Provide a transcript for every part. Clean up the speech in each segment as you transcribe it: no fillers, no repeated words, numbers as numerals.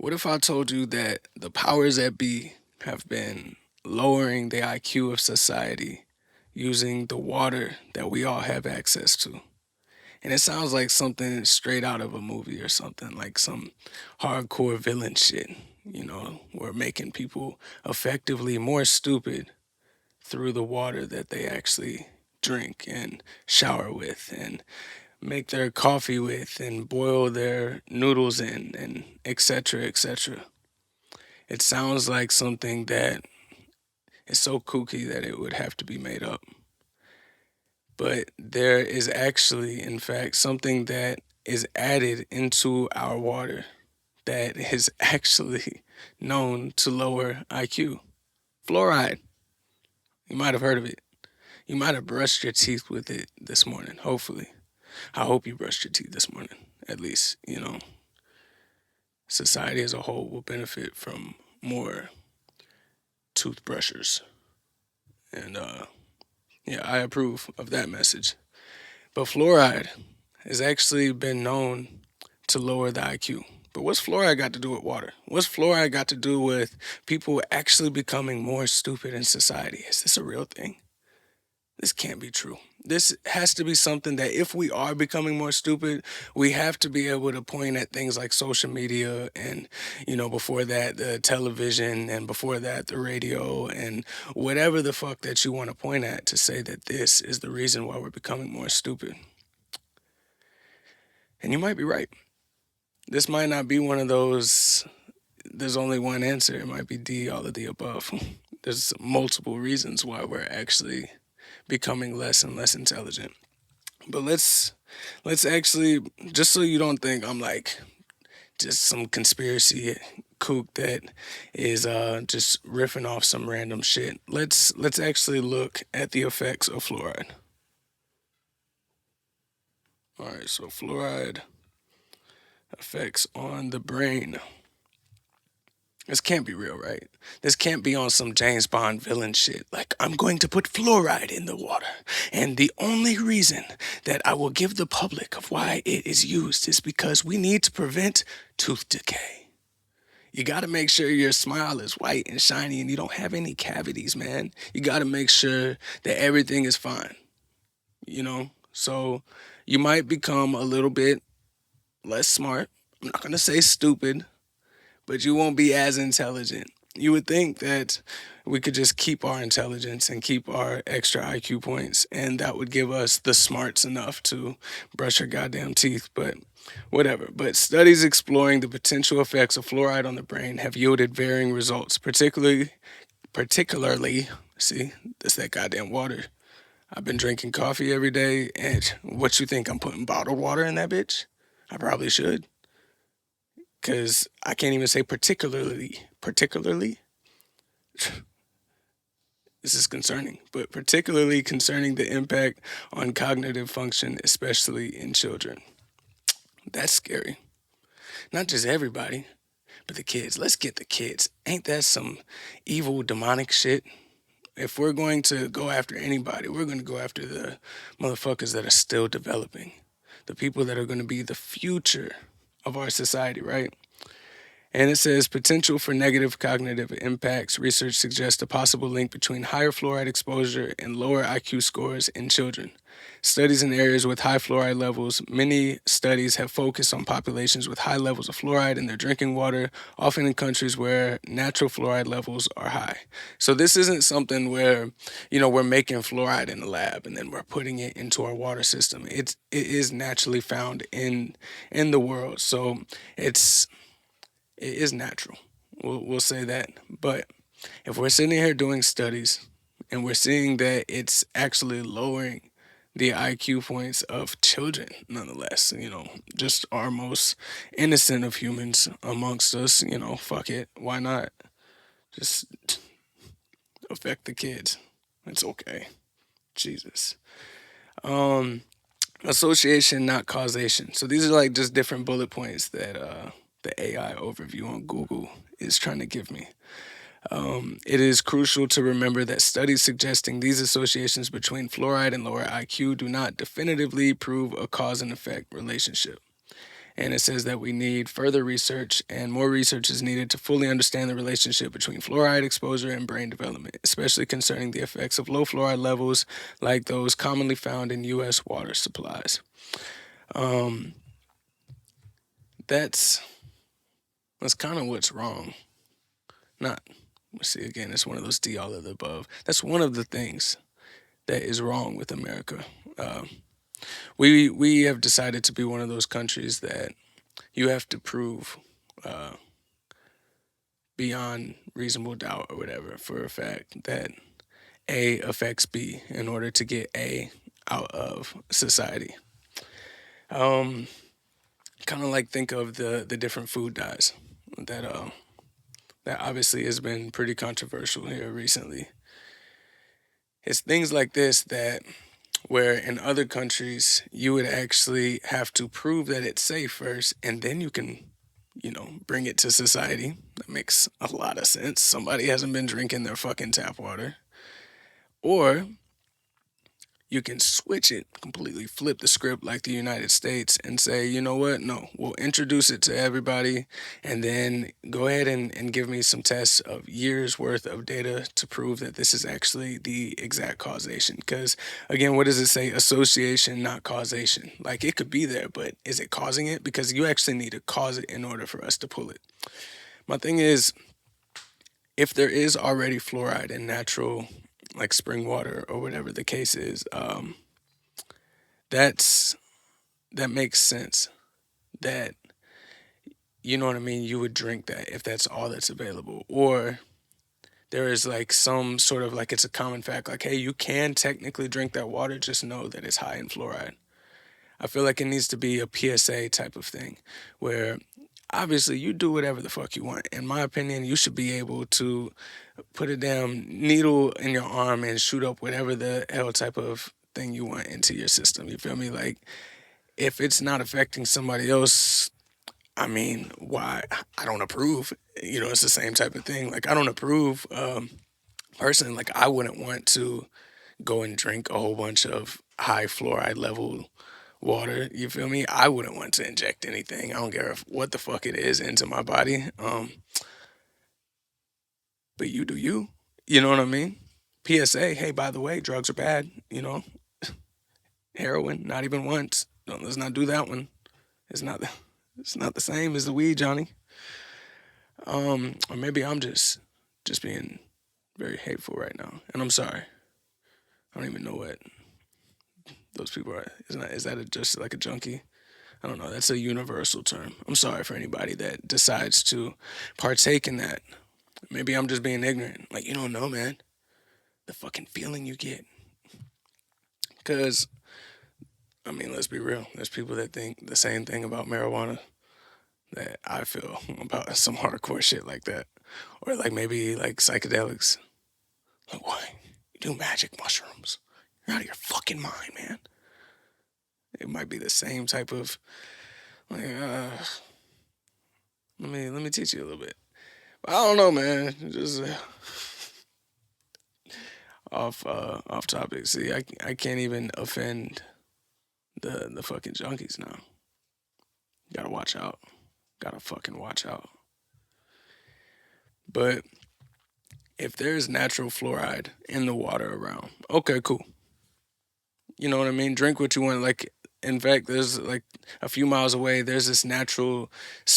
What if I told you that the powers that be have been lowering the IQ of society using the water that we all have access to? And it sounds like something straight out of a movie or something, like some hardcore villain shit. We're making people effectively more stupid through the water that they actually drink and shower with and make their coffee with and boil their noodles in and etc etc. It sounds like something that is so kooky that it would have to be made up. But there is actually, in fact, something that is added into our water that is actually known to lower IQ. Fluoride. You might have heard of it. You might have brushed your teeth with it this morning, hopefully. I hope you brushed your teeth this morning, at least. Society as a whole will benefit from more toothbrushers. And yeah, I approve of that message. But fluoride has actually been known to lower the IQ. But what's fluoride got to do with water? What's fluoride got to do with people actually becoming more stupid in society? Is this a real thing? This can't be true. This has to be something that if we are becoming more stupid, we have to be able to point at things like social media and, before that, the television, and before that, the radio, and whatever the fuck that you want to point at to say that this is the reason why we're becoming more stupid. And you might be right. This might not be one of those, there's only one answer. It might be D, all of the above. There's multiple reasons why we're actually becoming less and less intelligent. But let's actually, just so you don't think I'm like just some conspiracy kook that is just riffing off some random shit. Let's actually look at the effects of fluoride. All right, so fluoride effects on the brain. This can't be real, right? This can't be on some James Bond villain shit. Like, I'm going to put fluoride in the water. And the only reason that I will give the public of why it is used is because we need to prevent tooth decay. You got to make sure your smile is white and shiny and you don't have any cavities, man. You got to make sure that everything is fine, So you might become a little bit less smart. I'm not going to say stupid, but you won't be as intelligent. You would think that we could just keep our intelligence and keep our extra IQ points, and that would give us the smarts enough to brush our goddamn teeth, but whatever. But studies exploring the potential effects of fluoride on the brain have yielded varying results, particularly, see, that's that goddamn water. I've been drinking coffee every day, and what you think, I'm putting bottled water in that bitch? I probably should. Because I can't even say particularly. Particularly? This is concerning, but particularly concerning the impact on cognitive function, especially in children. That's scary. Not just everybody, but the kids. Let's get the kids. Ain't that some evil, demonic shit? If we're going to go after anybody, we're going to go after the motherfuckers that are still developing, the people that are going to be the future of our society, right? And it says potential for negative cognitive impacts. Research suggests a possible link between higher fluoride exposure and lower IQ scores in children. Studies in areas with high fluoride levels. Many studies have focused on populations with high levels of fluoride in their drinking water, often in countries where natural fluoride levels are high. So this isn't something where, we're making fluoride in the lab and then we're putting it into our water system. It is naturally found in the world. So it is natural. We'll say that. But if we're sitting here doing studies and we're seeing that it's actually lowering the IQ points of children, nonetheless, just our most innocent of humans amongst us, fuck it. Why not? Just affect the kids. It's okay. Jesus. Association, not causation. So these are like just different bullet points that the AI overview on Google is trying to give me. It is crucial to remember that studies suggesting these associations between fluoride and lower IQ do not definitively prove a cause and effect relationship. And it says that we need further research, and more research is needed to fully understand the relationship between fluoride exposure and brain development, especially concerning the effects of low fluoride levels like those commonly found in U.S. water supplies. Um, that's kind of what's wrong. Not, let's see again, it's one of those D all of the above. That's one of the things that is wrong with America. Um, we have decided to be one of those countries that you have to prove uh, beyond reasonable doubt or whatever for a fact that A affects B in order to get A out of society. Um, Kind of like think of the different food dyes that that obviously has been pretty controversial here recently. It's things like this that where in other countries you would actually have to prove that it's safe first and then you can, bring it to society. That makes a lot of sense. Somebody hasn't been drinking their fucking tap water. Or you can switch it, completely flip the script like the United States and say, you know what? No, we'll introduce it to everybody and then go ahead and give me some tests of years worth of data to prove that this is actually the exact causation. Because again, what does it say? Association, not causation. Like it could be there, but is it causing it? Because you actually need to cause it in order for us to pull it. My thing is, if there is already fluoride in natural like spring water or whatever the case is, that's that makes sense. That you know what I mean. You would drink that if that's all that's available, or there is like some sort of like it's a common fact. Like, hey, you can technically drink that water. Just know that it's high in fluoride. I feel like it needs to be a PSA type of thing, where obviously you do whatever the fuck you want. In my opinion, you should be able to put a damn needle in your arm and shoot up whatever the hell type of thing you want into your system. You feel me? Like if it's not affecting somebody else, I mean, why? I don't approve. It's the same type of thing. Like I don't approve. Personally, like I wouldn't want to go and drink a whole bunch of high fluoride level water. You feel me? I wouldn't want to inject anything. I don't care what the fuck it is into my body. But you do you. You know what I mean? PSA. Hey, by the way, drugs are bad. Heroin. Not even once. No, let's not do that one. It's not. It's not the same as the weed, Johnny. Or maybe I'm just being very hateful right now, and I'm sorry. I don't even know what those people are. Is that just like a junkie? I don't know. That's a universal term. I'm sorry for anybody that decides to partake in that. Maybe I'm just being ignorant. Like, you don't know, man. The fucking feeling you get. Because, I mean, let's be real. There's people that think the same thing about marijuana that I feel about some hardcore shit like that. Or like maybe like psychedelics. Like, why? You do magic mushrooms. You're out of your fucking mind, man. It might be the same type of like, let me teach you a little bit. I don't know, man. Just off topic. See, I can't even offend the fucking junkies now. Gotta watch out. Gotta fucking watch out. But if there's natural fluoride in the water around, okay, cool. You know what I mean? Drink what you want. Like, in fact, there's like a few miles away, there's this natural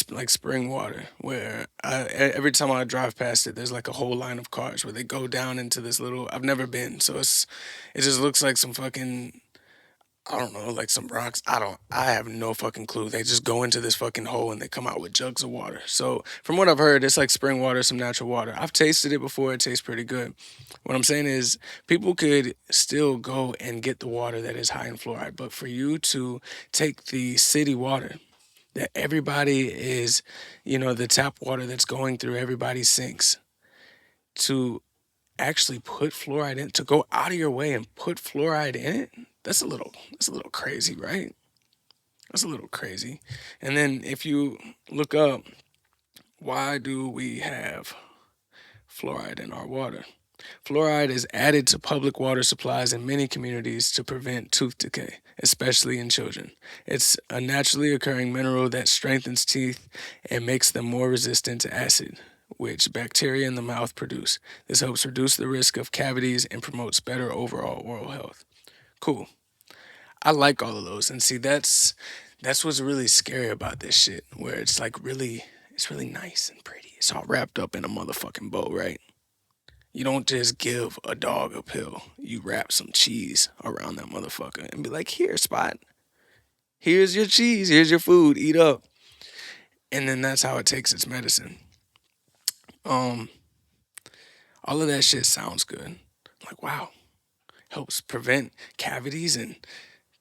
like spring water where every time I drive past it, there's like a whole line of cars where they go down into this little. I've never been, so it just looks like some fucking. I don't know, like some rocks. I have no fucking clue. They just go into this fucking hole and they come out with jugs of water. So, from what I've heard, it's like spring water, some natural water. I've tasted it before. It tastes pretty good. What I'm saying is, people could still go and get the water that is high in fluoride. But for you to take the city water that everybody is, the tap water that's going through everybody's sinks, to actually put fluoride in, to go out of your way and put fluoride in it, that's a little crazy, right? That's a little crazy. And then if you look up, why do we have fluoride in our water? Fluoride is added to public water supplies in many communities to prevent tooth decay, especially in children. It's a naturally occurring mineral that strengthens teeth and makes them more resistant to acid, which bacteria in the mouth produce. This helps reduce the risk of cavities and promotes better overall oral health. Cool. I like all of those. And see, that's what's really scary about this shit, where it's really nice and pretty. It's all wrapped up in a motherfucking bow, right? You don't just give a dog a pill. You wrap some cheese around that motherfucker and be like, here, Spot. Here's your cheese. Here's your food. Eat up. And then that's how it takes its medicine. Um, all of that shit sounds good. Like, wow. Helps prevent cavities and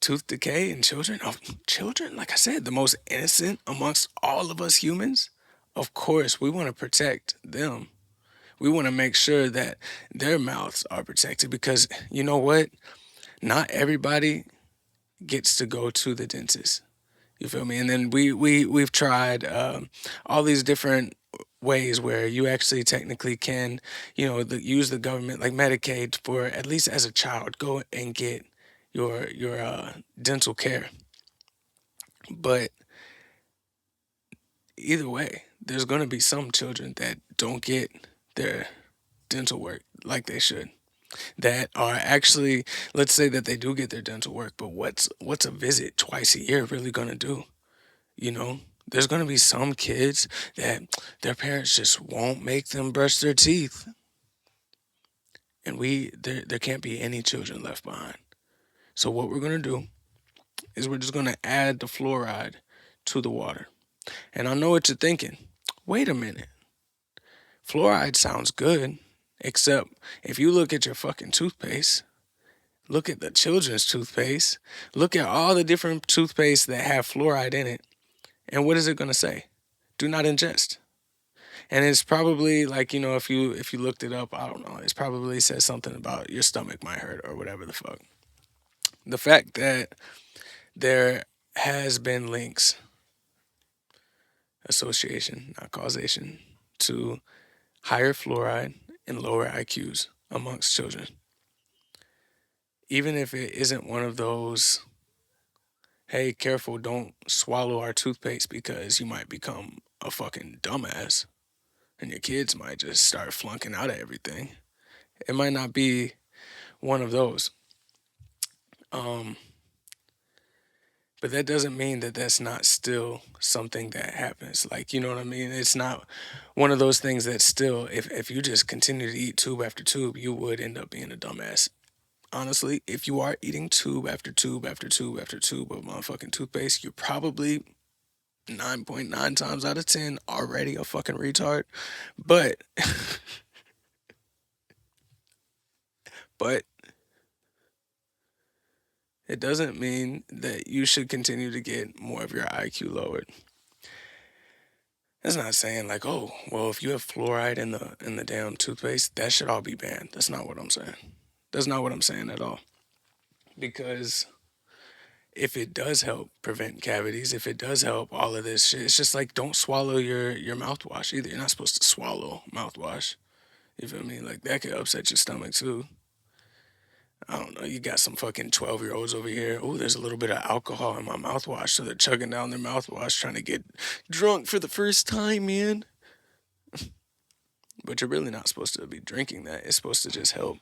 tooth decay in children. Oh, children, like I said, the most innocent amongst all of us humans. Of course, we want to protect them. We want to make sure that their mouths are protected because you know what? Not everybody gets to go to the dentist. You feel me? And then we've tried all these different ways where you actually technically can, use the government like Medicaid for at least as a child go and get your dental care. But either way, there's going to be some children that don't get their dental work like they should. That are actually, let's say that they do get their dental work, but what's a visit twice a year really going to do? You know, there's going to be some kids that their parents just won't make them brush their teeth. And there can't be any children left behind. So what we're going to do is we're just going to add the fluoride to the water. And I know what you're thinking. Wait a minute. Fluoride sounds good, except if you look at your fucking toothpaste, look at the children's toothpaste, look at all the different toothpaste that have fluoride in it, and what is it going to say? Do not ingest. And it's probably like, if you looked it up, I don't know, it's probably says something about your stomach might hurt or whatever the fuck. The fact that there has been links, association, not causation, to higher fluoride and lower IQs amongst children. Even if it isn't one of those, hey, careful, don't swallow our toothpaste because you might become a fucking dumbass and your kids might just start flunking out of everything. It might not be one of those. But that doesn't mean that that's not still something that happens. Like, you know what I mean? It's not one of those things that still, if you just continue to eat tube after tube, you would end up being a dumbass. Honestly, if you are eating tube after tube after tube after tube of motherfucking toothpaste, you're probably 9.9 times out of 10 already a fucking retard. But, but it doesn't mean that you should continue to get more of your IQ lowered. That's not saying like, oh, well, if you have fluoride in the damn toothpaste, that should all be banned. That's not what I'm saying. That's not what I'm saying at all. Because if it does help prevent cavities, if it does help all of this shit, it's just like don't swallow your mouthwash either. You're not supposed to swallow mouthwash. You feel me? Like that could upset your stomach too. I don't know. You got some fucking 12-year-olds over here. Oh, there's a little bit of alcohol in my mouthwash, so they're chugging down their mouthwash trying to get drunk for the first time, man. But you're really not supposed to be drinking that. It's supposed to just help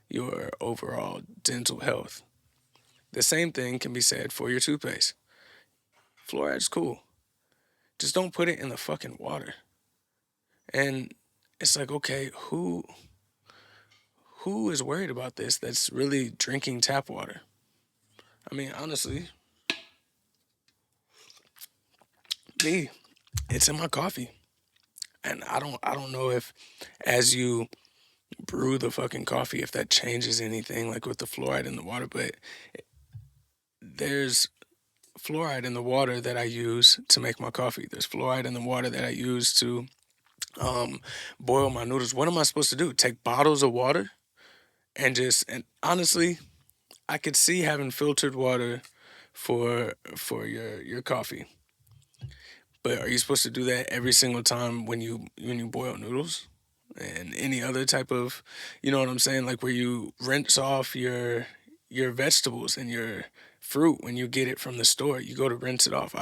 your overall dental health. The same thing can be said for your toothpaste. Fluoride's cool. Just don't put it in the fucking water. And it's like, okay, who is worried about this that's really drinking tap water? I mean, honestly, me, it's in my coffee. And I don't know if as you brew the fucking coffee if that changes anything like with the fluoride in the water, but there's fluoride in the water that I use to make my coffee. There's fluoride in the water that I use to boil my noodles. What am I supposed to do? Take bottles of water and honestly, I could see having filtered water for your coffee. But are you supposed to do that every single time when you boil noodles? and any other type of, you know what I'm saying, like where you rinse off your vegetables and your fruit when you get it from the store. You go to rinse it off.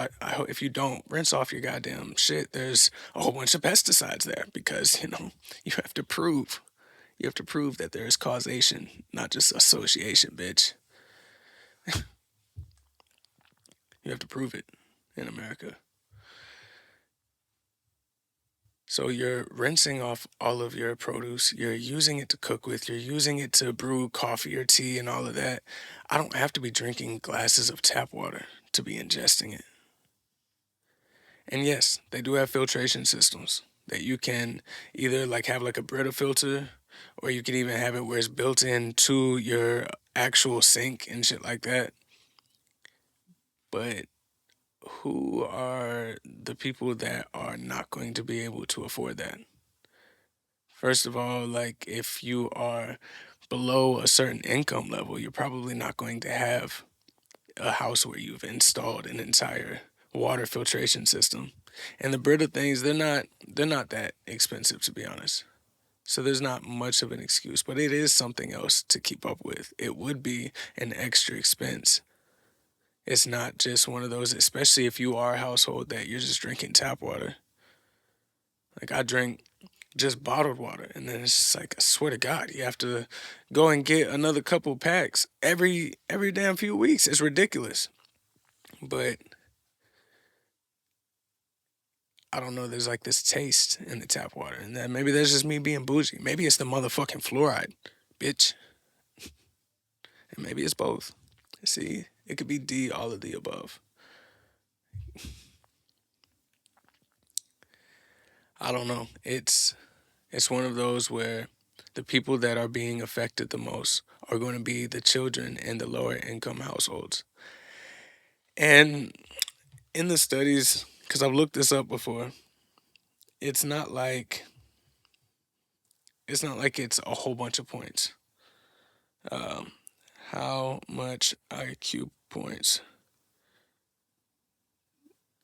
If you don't rinse off your goddamn shit, there's a whole bunch of pesticides there because you have to prove that there is causation, not just association, bitch. You have to prove it in America. So you're rinsing off all of your produce, you're using it to cook with, you're using it to brew coffee or tea and all of that. I don't have to be drinking glasses of tap water to be ingesting it. And yes, they do have filtration systems that you can either like have like a Brita filter, or you can even have it where it's built into your actual sink and shit like that. But who are the people that are not going to be able to afford that? First of all, like if you are below a certain income level, you're probably not going to have a house where you've installed an entire water filtration system. And the Brita things, they're not that expensive to be honest. So there's not much of an excuse, but it is something else to keep up with. It would be an extra expense. It's not just one of those, especially if you are a household that you're just drinking tap water. Like I drink just bottled water, and then it's just like I swear to God, you have to go and get another couple packs every damn few weeks. It's ridiculous. But I don't know, there's like this taste in the tap water, and then maybe that's just me being bougie. Maybe it's the motherfucking fluoride, bitch. And maybe it's both. See, it could be D, all of the above. I don't know. It's one of those where the people that are being affected the most are going to be the children in the lower income households. And in the studies, because I've looked this up before, it's not like it's a whole bunch of points. Um, how much IQ points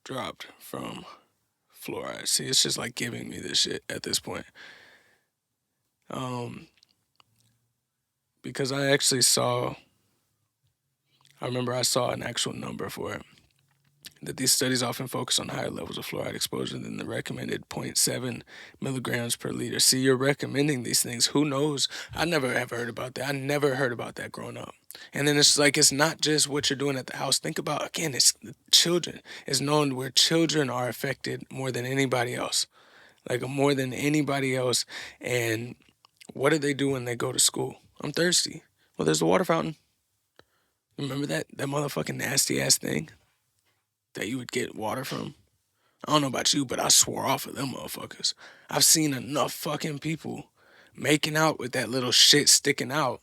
dropped from fluoride? See, it's just like giving me this shit at this point. Um, because I remember I saw an actual number for it. That these studies often focus on higher levels of fluoride exposure than the recommended zero point 0.7 milligrams per liter. See, you're recommending these things. Who knows? I never have heard about that. I never heard about that growing up. And then it's like, it's not just what you're doing at the house. Think about, again, it's the children. It's known where children are affected more than anybody else. Like, more than anybody else. And what do they do when they go to school? I'm thirsty. Well, there's the water fountain. Remember that motherfucking nasty ass thing that you would get water from? I don't know about you, but I swore off of them motherfuckers. I've seen enough fucking people making out with that little shit sticking out,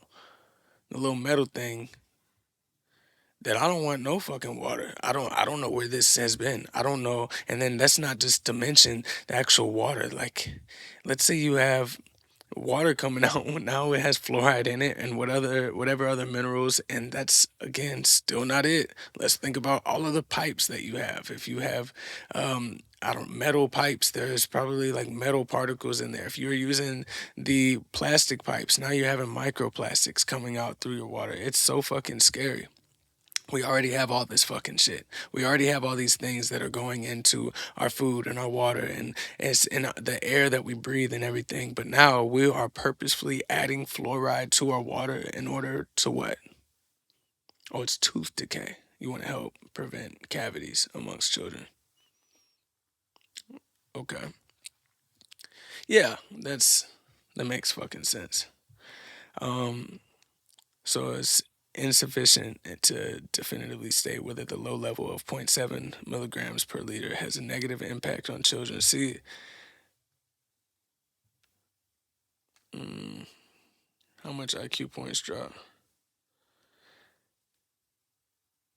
the little metal thing, that I don't want no fucking water. I don't know where this has been. I don't know. And then that's not just to mention the actual water. Like, let's say you have water coming out now, it has fluoride in it and whatever other minerals, and that's again still not it. Let's think about all of the pipes that you have. If you have I don't metal pipes, there's probably like metal particles in there. If you're using the plastic pipes, now you're having microplastics coming out through your water. It's so fucking scary. We already have all this fucking shit. We already have all these things that are going into our food and our water, and it's in the air that we breathe and everything. But now we are purposefully adding fluoride to our water in order to what? Oh, it's tooth decay. You want to help prevent cavities amongst children. Okay. Yeah, that makes fucking sense. Um, So it's insufficient to definitively state whether the low level of zero point 0.7 milligrams per liter has a negative impact on children. See, mm, how much IQ points drop?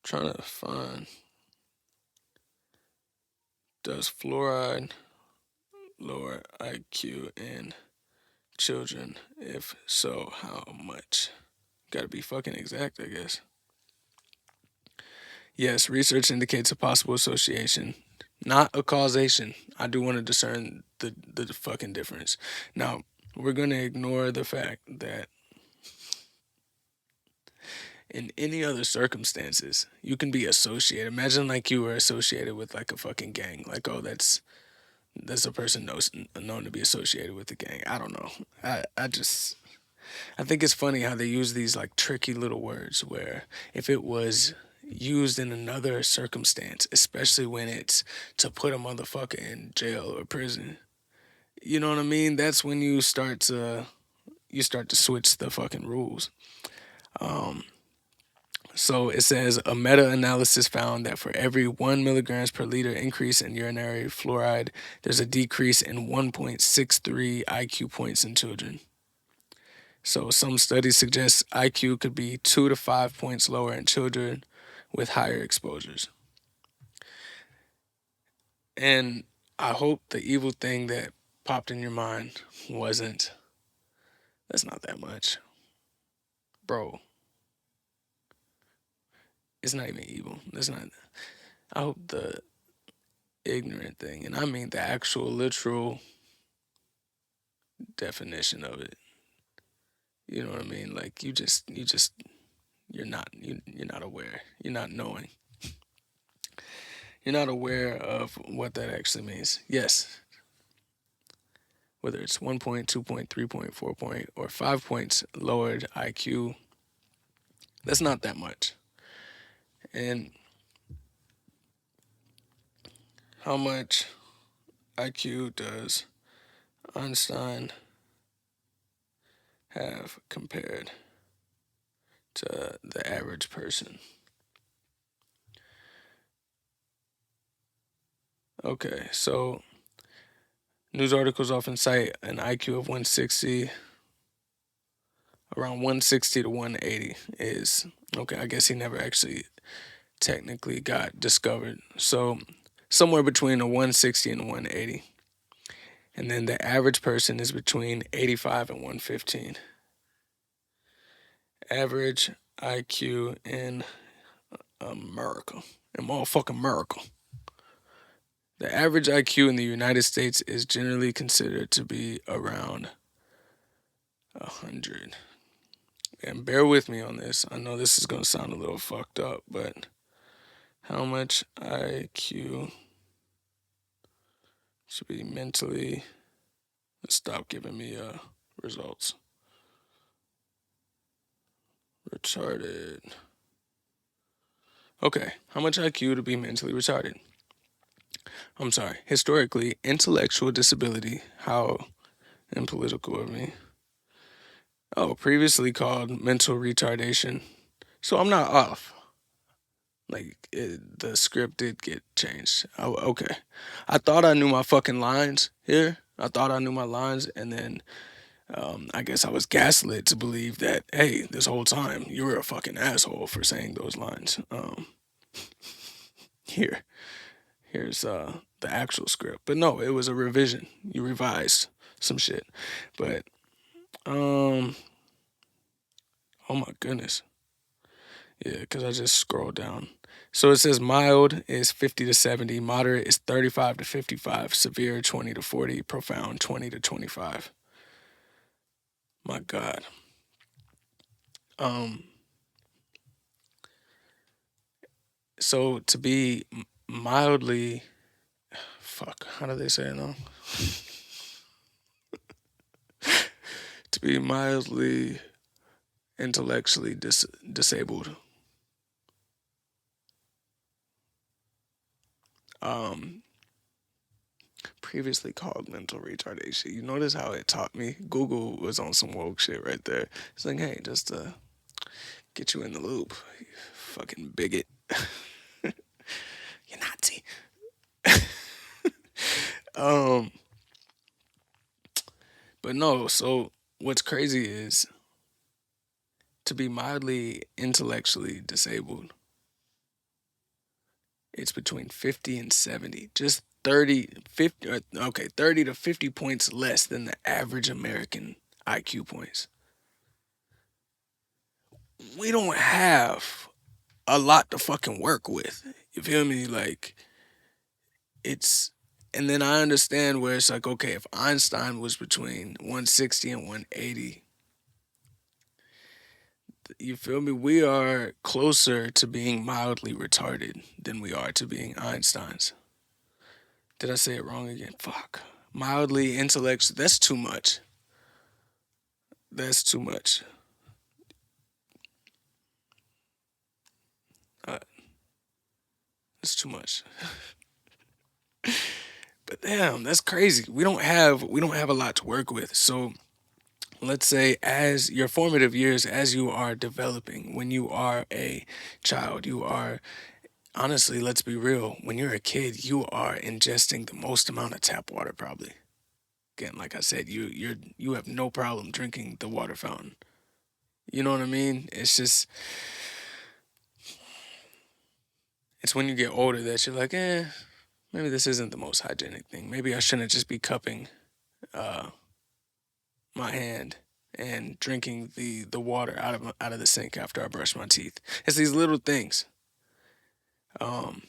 Trying to find, does fluoride lower IQ in children? If so, how much? Gotta be fucking exact, I guess. Yes, research indicates a possible association, not a causation. I do want to discern the fucking difference. Now, we're going to ignore the fact that in any other circumstances, you can be associated. Imagine like you were associated with like a fucking gang. Like, oh, that's a person known to be associated with the gang. I don't know. I think it's funny how they use these like tricky little words where if it was used in another circumstance, especially when it's to put a motherfucker in jail or prison, you know what I mean? That's when you start to switch the fucking rules. Um, so it says a meta-analysis found that for every 1 milligrams per liter increase in urinary fluoride, there's a decrease in 1.63 IQ points in children. So some studies suggest IQ could be 2 to 5 points lower in children with higher exposures. And I hope the evil thing that popped in your mind wasn't, that's not that much. Bro, it's not even evil. That's not, I hope the ignorant thing, and I mean the actual literal definition of it. You know what I mean? Like you're not aware. You're not knowing. You're not aware of what that actually means. Yes, whether it's 1 point, 2 point, 3 point, 4 point, or 5 points lowered IQ, that's not that much. And how much IQ does Einstein have compared to the average person? Okay, so news articles often cite an IQ of 160. Around 160 to 180 is okay. I guess he never actually technically got discovered. So somewhere between a 160 and a 180. And then the average person is between 85 and 115. Average IQ in America. In motherfucking America. The average IQ in the United States is generally considered to be around 100. And bear with me on this. I know this is going to sound a little fucked up, but how much IQ should be mentally. Stop giving me results. Retarded. Okay, how much IQ to be mentally retarded? I'm sorry. Historically, intellectual disability. How impolitical of me. Oh, previously called mental retardation. So I'm not off. Like the script did get changed. Oh, okay. I thought I knew my fucking lines here. I thought I knew my lines, and then I guess I was gaslit to believe that, hey, this whole time you were a fucking asshole for saying those lines. Here, here's the actual script. But no, it was a revision. You revised some shit. But oh my goodness, yeah, because I just scrolled down. So it says mild is 50 to 70, moderate is 35 to 55, severe 20 to 40, profound 20 to 25. My God. Um, so to be mildly, fuck, how do they say it now? To be mildly intellectually disabled. Um, Previously called mental retardation. You notice how it taught me? Google was on some woke shit right there. It's like, hey, just to get you in the loop, you fucking bigot. You're Nazi. um, but no. So what's crazy is to be mildly intellectually disabled. It's between 50 and 70. Just 30, 50, okay, 30 to 50 points less than the average American IQ points. We don't have a lot to fucking work with. You feel me? Like, it's And then I understand where it's like, okay, if Einstein was between 160 and 180, you feel me? We are closer to being mildly retarded than we are to being Einsteins. Did I say it wrong again? Fuck. Mildly intellectual. That's too much. That's too much. Uh, that's too much. But damn, that's crazy. We don't have a lot to work with. So let's say as your formative years, as you are developing, when you are a child, you are honestly, let's be real, when you're a kid, you are ingesting the most amount of tap water probably. Again, like I said, you have no problem drinking the water fountain. You know what I mean? It's when you get older that you're like, maybe this isn't the most hygienic thing. Maybe I shouldn't just be cupping uh, my hand and drinking the water out of the sink after I brush my teeth. It's these little things. Um,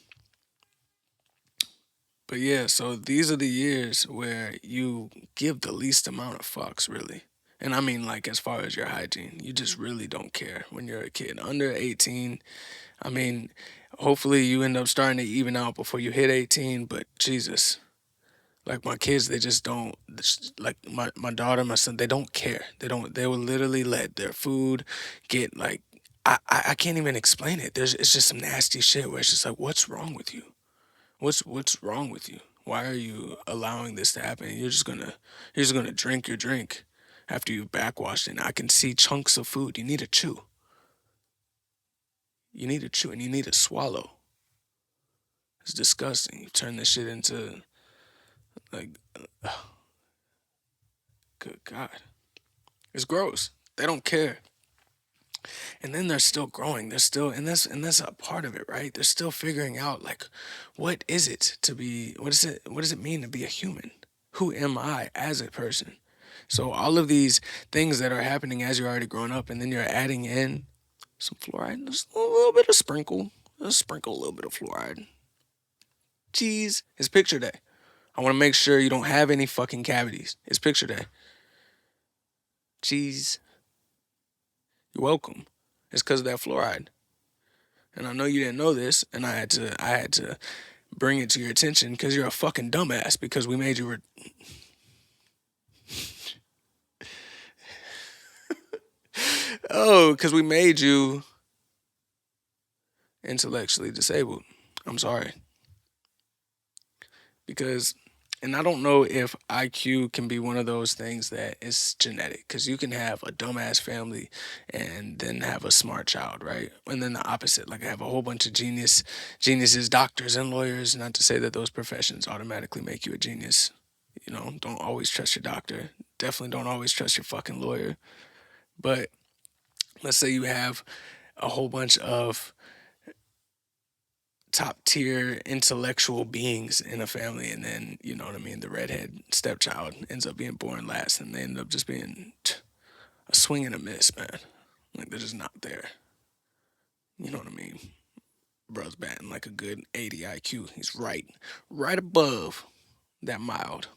but yeah, so these are the years where you give the least amount of fucks, really. And I mean, like, as far as your hygiene, you just really don't care when you're a kid. Under 18, I mean, hopefully you end up starting to even out before you hit 18, but Jesus. Like my kids, they just don't like my daughter, my son. They don't care. They don't. They will literally let their food get like I can't even explain it. It's just some nasty shit where it's just like, what's wrong with you? What's wrong with you? Why are you allowing this to happen? You're just gonna drink your drink after you've backwashed it. And I can see chunks of food. You need to chew. You need to chew and you need to swallow. It's disgusting. You turn this shit into like, good God. It's gross. They don't care. And then they're still growing. They're still and that's a part of it, right? They're still figuring out like what is it to be what does it mean to be a human? Who am I as a person? So all of these things that are happening as you're already growing up and then you're adding in some fluoride, just a little bit of sprinkle. Just sprinkle a little bit of fluoride. Jeez. It's picture day. I want to make sure you don't have any fucking cavities. It's picture day. Jeez. You're welcome. It's because of that fluoride. And I know you didn't know this, and I had to bring it to your attention because you're a fucking dumbass because we made you because we made you intellectually disabled. I'm sorry. Because and I don't know if IQ can be one of those things that is genetic because you can have a dumbass family and then have a smart child, right? And then the opposite, like I have a whole bunch of geniuses, doctors and lawyers. Not to say that those professions automatically make you a genius. You know, don't always trust your doctor. Definitely don't always trust your fucking lawyer. But let's say you have a whole bunch of top tier intellectual beings in a family, and then you know what I mean. The redhead stepchild ends up being born last, and they end up just being a swing and a miss, man. Like they're just not there. You know what I mean? Bro's batting like a good 80 IQ. He's right above that mild,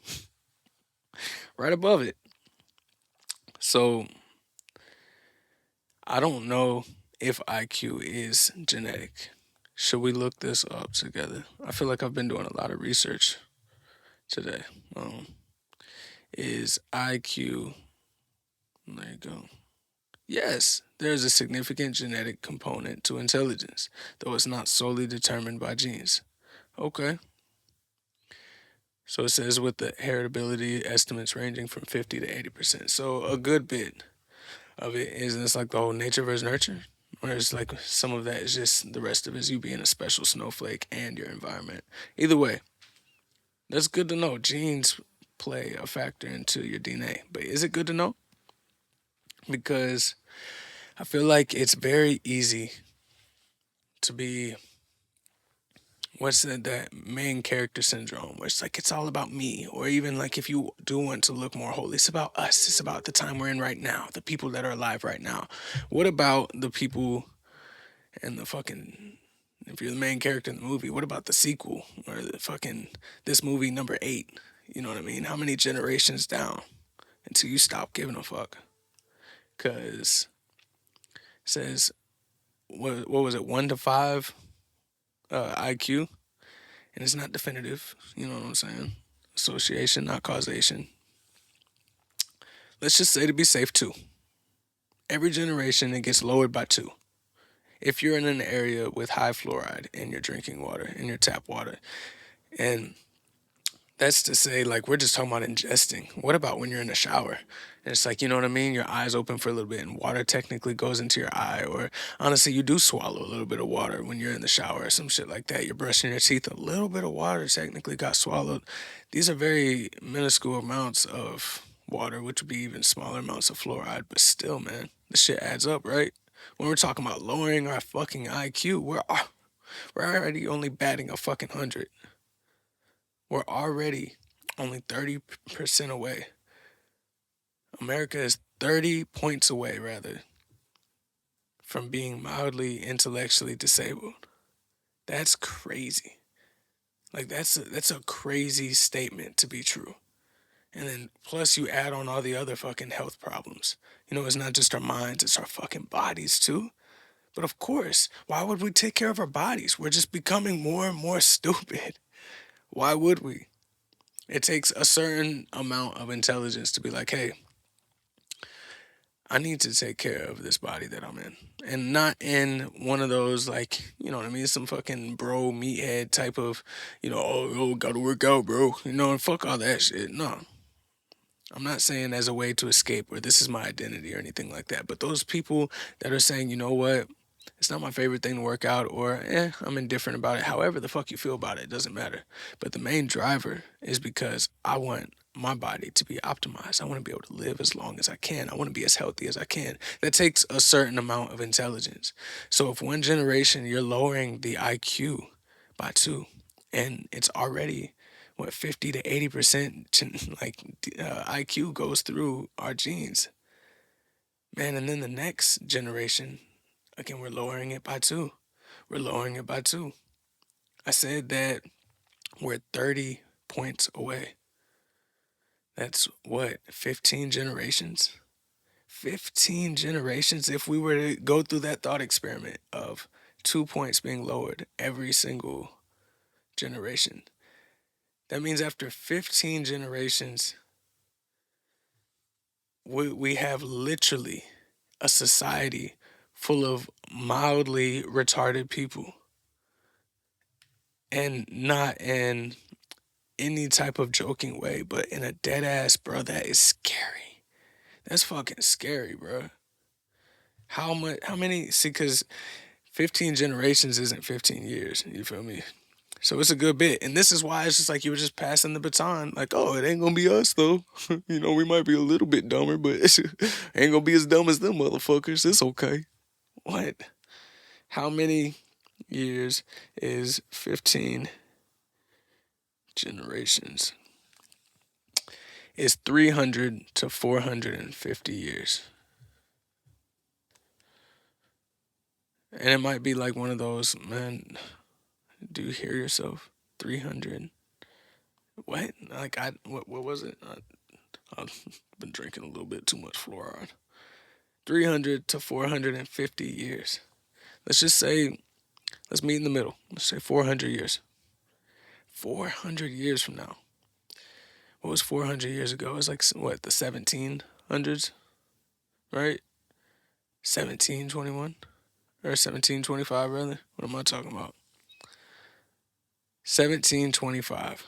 right above it. So I don't know if IQ is genetic. Should we look this up together? I feel like I've been doing a lot of research today. Is IQ, there you go. Yes, there is a significant genetic component to intelligence, though it's not solely determined by genes. Okay. So it says with the heritability estimates ranging from 50 to 80%. So a good bit of it is it's like the whole nature versus nurture. Or it's like some of that is just the rest of it is you being a special snowflake and your environment. Either way, that's good to know. Genes play a factor into your DNA. But is it good to know? Because I feel like it's very easy to be what's that main character syndrome where it's like it's all about me, or even like if you do want to look more holy, it's about us, it's about the time we're in right now, the people that are alive right now. What about the people in the fucking If you're the main character in the movie, what about the sequel or the fucking this movie number 8? You know what I mean? How many generations down until you stop giving a fuck? Cause it says what was it, 1 to 5 IQ, and it's not definitive. You know what I'm saying? Association, not causation. Let's just say to be safe, 2. Every generation it gets lowered by 2. If you're in an area with high fluoride in your drinking water, in your tap water, and that's to say, like, we're just talking about ingesting. What about when you're in the shower? And it's like, you know what I mean? Your eyes open for a little bit and water technically goes into your eye. Or honestly, you do swallow a little bit of water when you're in the shower or some shit like that. You're brushing your teeth, a little bit of water technically got swallowed. These are very minuscule amounts of water, which would be even smaller amounts of fluoride. But still, man, this shit adds up, right? When we're talking about lowering our fucking IQ, we're already only batting a fucking 100. We're already only 30% away. America is 30 points away, rather, from being mildly intellectually disabled. That's crazy. Like, that's a crazy statement to be true. And then plus you add on all the other fucking health problems. You know, it's not just our minds, it's our fucking bodies too. But of course, why would we take care of our bodies? We're just becoming more and more stupid. Why would we? It takes a certain amount of intelligence to be like, hey, I need to take care of this body that I'm in. And not in one of those, like, you know what I mean? Some fucking bro meathead type of, oh, gotta work out, bro. You know, and fuck all that shit. No. I'm not saying as a way to escape or this is my identity or anything like that. But those people that are saying, you know what? It's not my favorite thing to work out, or I'm indifferent about it. However the fuck you feel about it doesn't matter. But the main driver is because I want my body to be optimized. I want to be able to live as long as I can. I want to be as healthy as I can. That takes a certain amount of intelligence. So if one generation you're lowering the IQ by 2, and it's already 50 to 80% IQ goes through our genes, man. And then the next generation, again, we're lowering it by 2. We're lowering it by 2. I said that we're 30 points away. That's what, 15 generations? 15 generations if we were to go through that thought experiment of 2 points being lowered every single generation. That means after 15 generations, we have literally a society full of mildly retarded people. And not in any type of joking way, but in a dead ass, bro, that is scary. That's fucking scary, bro. How many, see, because 15 generations isn't 15 years, you feel me? So it's a good bit. And this is why it's just like you were just passing the baton. Like, oh, it ain't gonna be us, though. We might be a little bit dumber, but it ain't gonna be as dumb as them motherfuckers. It's okay. What? How many years is 15 generations? It's 300 to 450 years. And it might be like one of those, man, do you hear yourself? 300. What? Like, what was it? I've been drinking a little bit too much fluoride. 300 to 450 years. Let's just say, let's meet in the middle. Let's say 400 years. 400 years from now. What was 400 years ago? It was like, what, the 1700s? Right? 1721? Or 1725, rather? What am I talking about? 1725.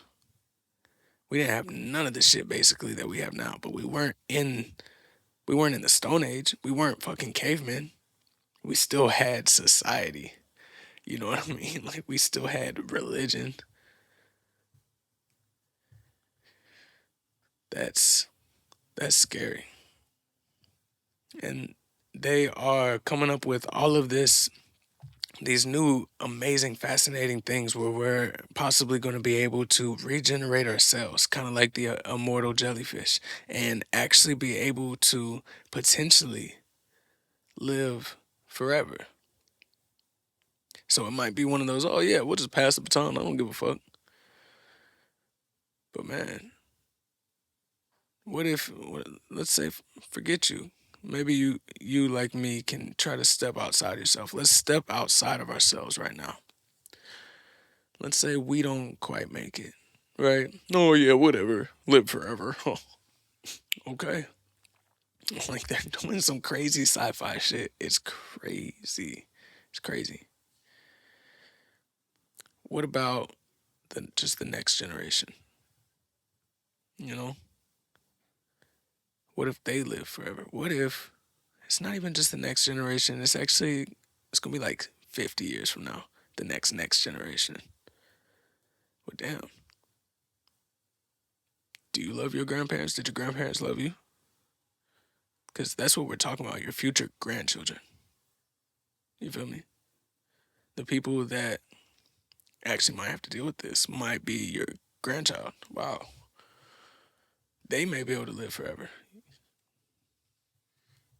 We didn't have none of the shit, basically, that we have now. But we weren't in the Stone Age. We weren't fucking cavemen. We still had society. You know what I mean? Like, we still had religion. That's scary. And they are coming up with all of these new amazing, fascinating things where we're possibly going to be able to regenerate our cells, kind of like the immortal jellyfish, and actually be able to potentially live forever. So it might be one of those, oh yeah, we'll just pass the baton. I don't give a fuck. But man, let's say, forget you. Maybe you like me can try to step outside yourself. Let's step outside of ourselves right now. Let's say we don't quite make it, right? Oh yeah, whatever. Live forever. Huh. Okay. Like they're doing some crazy sci-fi shit. It's crazy. It's crazy. What about just the next generation? You know, what if they live forever? What if it's not even just the next generation? It's gonna be like 50 years from now. The next generation. Well, damn. Do you love your grandparents? Did your grandparents love you? Because that's what we're talking about. Your future grandchildren. You feel me? The people that actually might have to deal with this might be your grandchild. Wow. They may be able to live forever.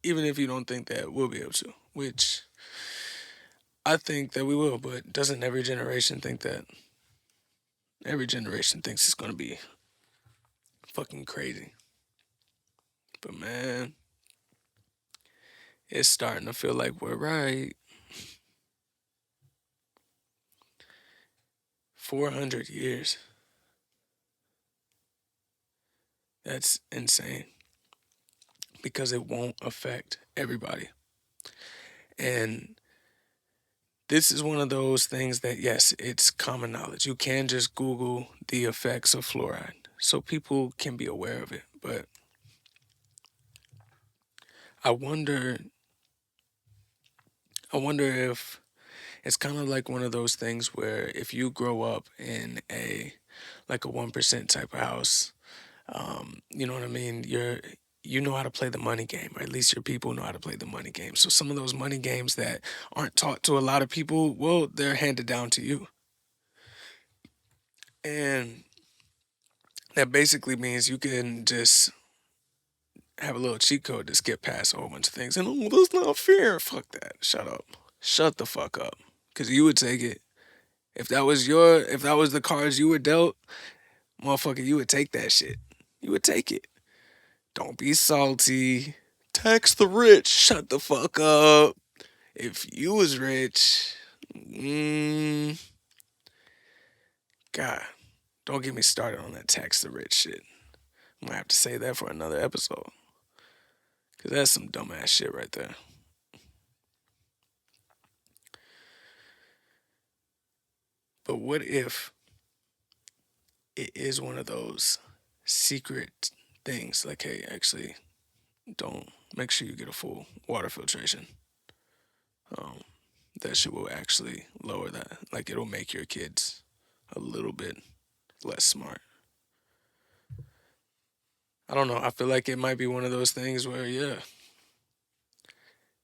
Even if you don't think that we'll be able to, which I think that we will, but doesn't every generation think that? Every generation thinks it's going to be fucking crazy. But man, it's starting to feel like we're right. 400 years. That's insane because it won't affect everybody. And this is one of those things that, yes, it's common knowledge. You can just Google the effects of fluoride so people can be aware of it. But I wonder, I wonder if it's kind of like one of those things where if you grow up in like a 1% type of house, you know what I mean? You know how to play the money game, or at least your people know how to play the money game. So some of those money games that aren't taught to a lot of people, well, they're handed down to you. And that basically means you can just have a little cheat code to skip past a whole bunch of things. And oh, that's not fair. Fuck that. Shut up. Shut the fuck up. Cause you would take it. If that was the cards you were dealt, motherfucker, you would take that shit. You would take it. Don't be salty. Tax the rich. Shut the fuck up. If you was rich, God, don't get me started on that tax the rich shit. I'm gonna have to say that for another episode. Cause that's some dumbass shit right there. But what if it is one of those secret things? Like, hey, actually, don't make sure you get a full water filtration. Um, that shit will actually lower that. Like, it'll make your kids a little bit less smart. I don't know. I feel like it might be one of those things where, yeah,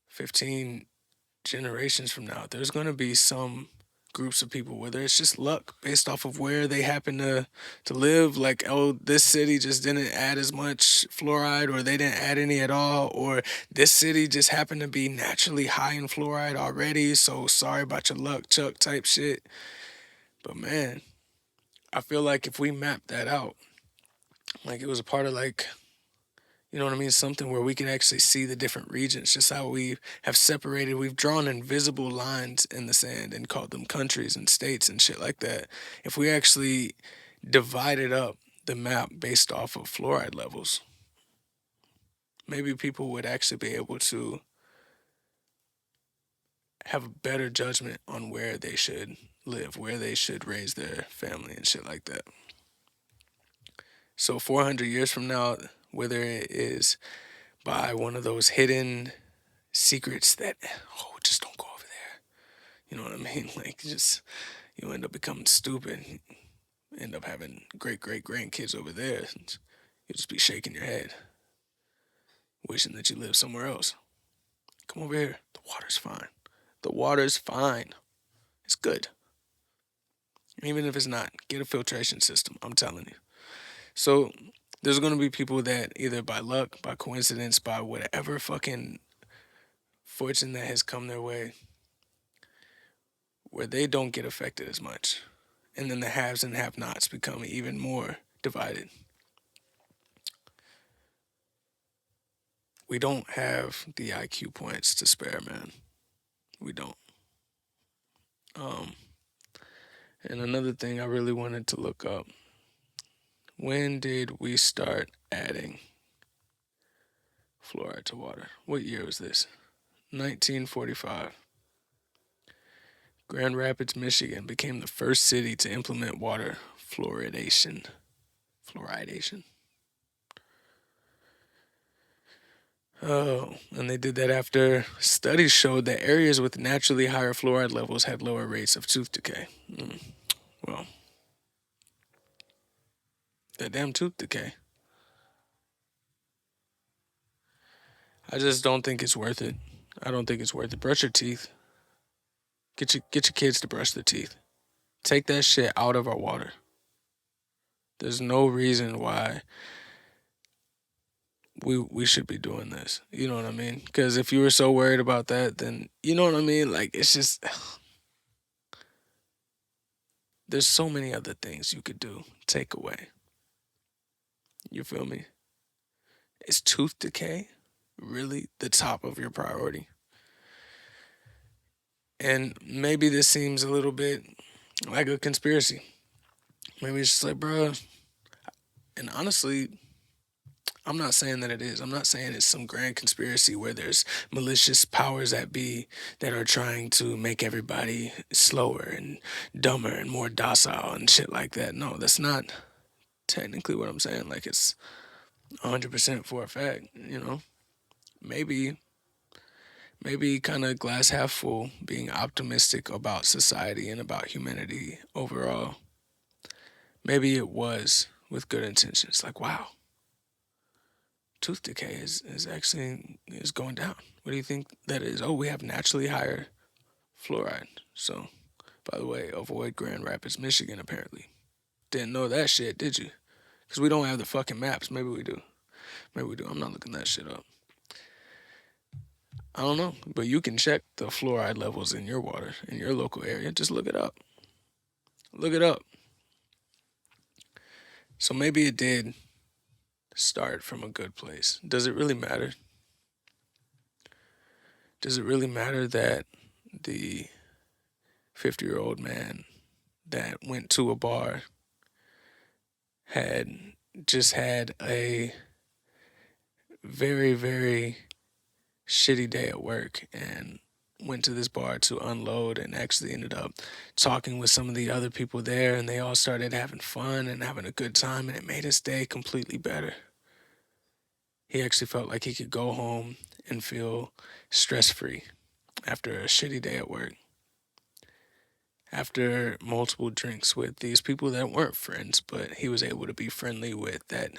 15 generations from now, there's going to be some groups of people, whether it's just luck based off of where they happen to live, like, oh, this city just didn't add as much fluoride, or they didn't add any at all, or this city just happened to be naturally high in fluoride already, so sorry about your luck, Chuck type shit. But man, I feel like if we map that out, like it was a part of, like, you know what I mean? Something where we can actually see the different regions, just how we have separated. We've drawn invisible lines in the sand and called them countries and states and shit like that. If we actually divided up the map based off of fluoride levels, maybe people would actually be able to have a better judgment on where they should live, where they should raise their family and shit like that. So 400 years from now, whether it is by one of those hidden secrets that, oh, just don't go over there. You know what I mean? Like, just, you end up becoming stupid, end up having great grandkids over there. You just be shaking your head, wishing that you lived somewhere else. Come over here. The water's fine. The water's fine. It's good. Even if it's not, get a filtration system. I'm telling you. So there's going to be people that either by luck, by coincidence, by whatever fucking fortune that has come their way, where they don't get affected as much. And then the haves and have nots become even more divided. We don't have the IQ points to spare, man. We don't. Um, and another thing I really wanted to look up, when did we start adding fluoride to water? What year was this? 1945. Grand Rapids, Michigan became the first city to implement water fluoridation. Fluoridation. Oh, and they did that after studies showed that areas with naturally higher fluoride levels had lower rates of tooth decay. Well, that damn tooth decay. I just don't think it's worth it. I don't think it's worth it. Brush your teeth. Get your kids to brush their teeth. Take that shit out of our water. There's no reason why we should be doing this. You know what I mean? Because if you were so worried about that, then you know what I mean. Like it's just there's so many other things you could do. Take away. You feel me? Is tooth decay really the top of your priority? And maybe this seems a little bit like a conspiracy. Maybe it's just like, bro. And honestly, I'm not saying that it is. I'm not saying it's some grand conspiracy where there's malicious powers that be that are trying to make everybody slower and dumber and more docile and shit like that. No, that's not technically what I'm saying. Like it's 100% for a fact, you know? Maybe kind of glass half full, being optimistic about society and about humanity overall. Maybe it was with good intentions. Like, wow, tooth decay is actually is going down. What do you think that is? Oh, we have naturally higher fluoride. So, by the way, avoid Grand Rapids, Michigan. Apparently, didn't know that shit, did you? Because we don't have the fucking maps. Maybe we do. Maybe we do. I'm not looking that shit up. I don't know, but you can check the fluoride levels in your water in your local area. Just look it up. Look it up. So maybe it did start from a good place. Does it really matter? Does it really matter that the 50-year-old man that went to a bar had just had a very, very shitty day at work and went to this bar to unload and actually ended up talking with some of the other people there, and they all started having fun and having a good time, and it made his day completely better. He actually felt like he could go home and feel stress-free after a shitty day at work. After multiple drinks with these people that weren't friends, but he was able to be friendly with that